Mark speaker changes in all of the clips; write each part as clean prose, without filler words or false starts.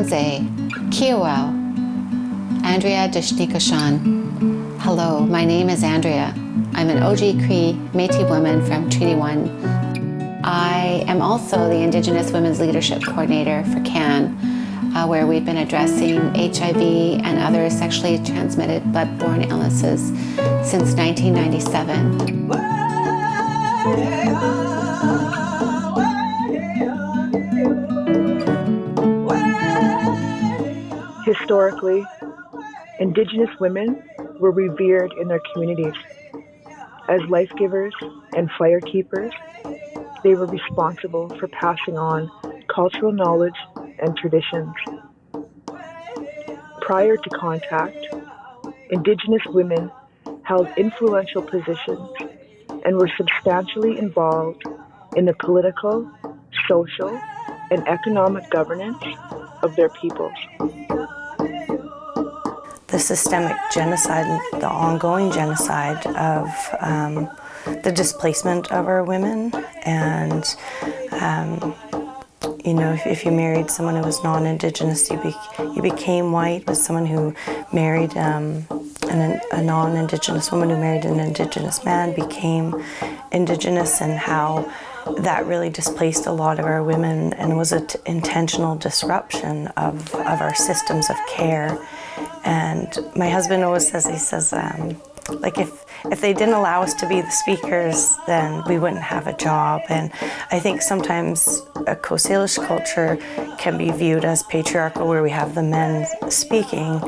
Speaker 1: Nze, Kiawau, Andrea Dishnikashan. Hello, my name is Andrea. I'm an OG Cree Métis woman from Treaty 1. I am also the Indigenous Women's Leadership Coordinator for CAN, where we've been addressing HIV and other sexually transmitted bloodborne illnesses since 1997.
Speaker 2: Historically, Indigenous women were revered in their communities. As life givers and fire keepers, they were responsible for passing on cultural knowledge and traditions. Prior to contact, Indigenous women held influential positions and were substantially involved in the political, social, and economic governance of their peoples.
Speaker 3: The systemic genocide, the ongoing genocide of the displacement of our women, and if you married someone who was non-Indigenous, you became white. But someone who married a non-Indigenous woman who married an Indigenous man became Indigenous, and how that really displaced a lot of our women and was an intentional disruption of our systems of care. And my husband always says, if they didn't allow us to be the speakers, then we wouldn't have a job. And I think sometimes a Coast Salish culture can be viewed as patriarchal, where we have the men speaking,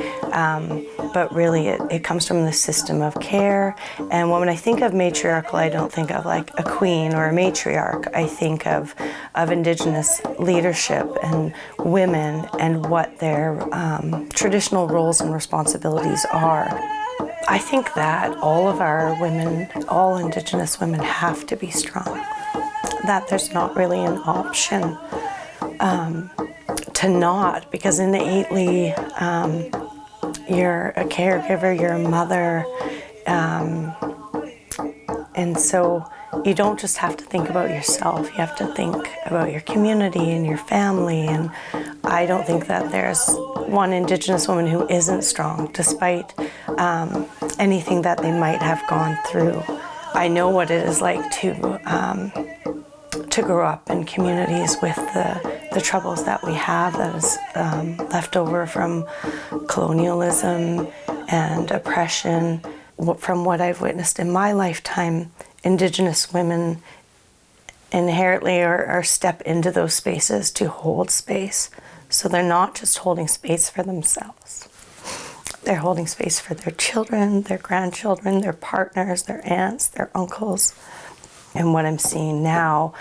Speaker 3: but really it comes from the system of care. And when I think of matriarchal, I don't think of like a queen or a matriarch. I think of Indigenous leadership and women and what their traditional roles and responsibilities are. I think that all of our women, all Indigenous women, have to be strong. That there's not really an option to not, because innately you're a caregiver, you're a mother, and so you don't just have to think about yourself, you have to think about your community and your family. And I don't think that there's one Indigenous woman who isn't strong, despite anything that they might have gone through. I know what it is like to grow up in communities with the troubles that we have, that is left over from colonialism and oppression. From what I've witnessed in my lifetime, Indigenous women inherently are step into those spaces to hold space. So they're not just holding space for themselves. They're holding space for their children, their grandchildren, their partners, their aunts, their uncles. And what I'm seeing now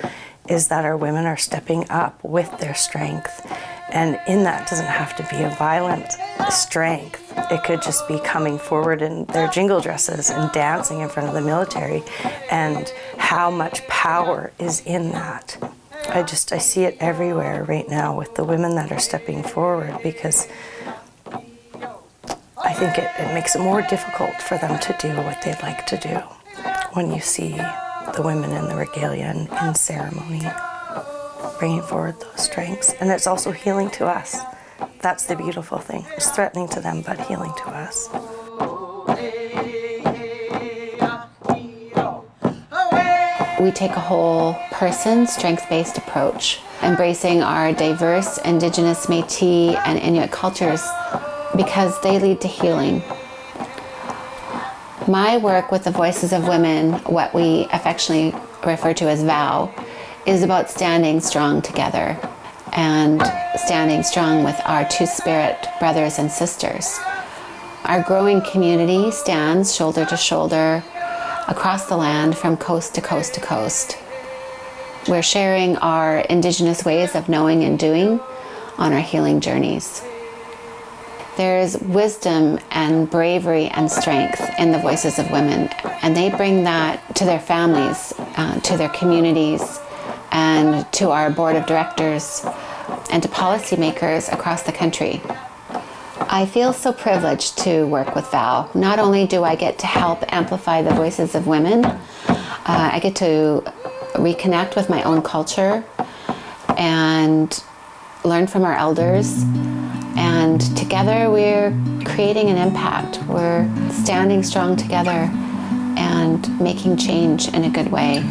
Speaker 3: is that our women are stepping up with their strength. And in that doesn't have to be a violent strength. It could just be coming forward in their jingle dresses and dancing in front of the military, and how much power is in that. I see it everywhere right now with the women that are stepping forward, because I think it makes it more difficult for them to do what they'd like to do when you see the women in the regalia and in ceremony bringing forward those strengths. And it's also healing to us. That's the beautiful thing. It's threatening to them, but healing to us.
Speaker 1: We take a whole person, strength-based approach, embracing our diverse Indigenous, Métis, and Inuit cultures, because they lead to healing. My work with the Voices of Women, what we affectionately refer to as VOW, is about standing strong together and standing strong with our Two-Spirit brothers and sisters. Our growing community stands shoulder to shoulder across the land from coast to coast to coast. We're sharing our Indigenous ways of knowing and doing on our healing journeys. There's wisdom and bravery and strength in the Voices of Women, and they bring that to their families, to their communities, and to our board of directors, and to policymakers across the country. I feel so privileged to work with VOW. Not only do I get to help amplify the voices of women, I get to reconnect with my own culture and learn from our elders. And together we're creating an impact. We're standing strong together and making change in a good way.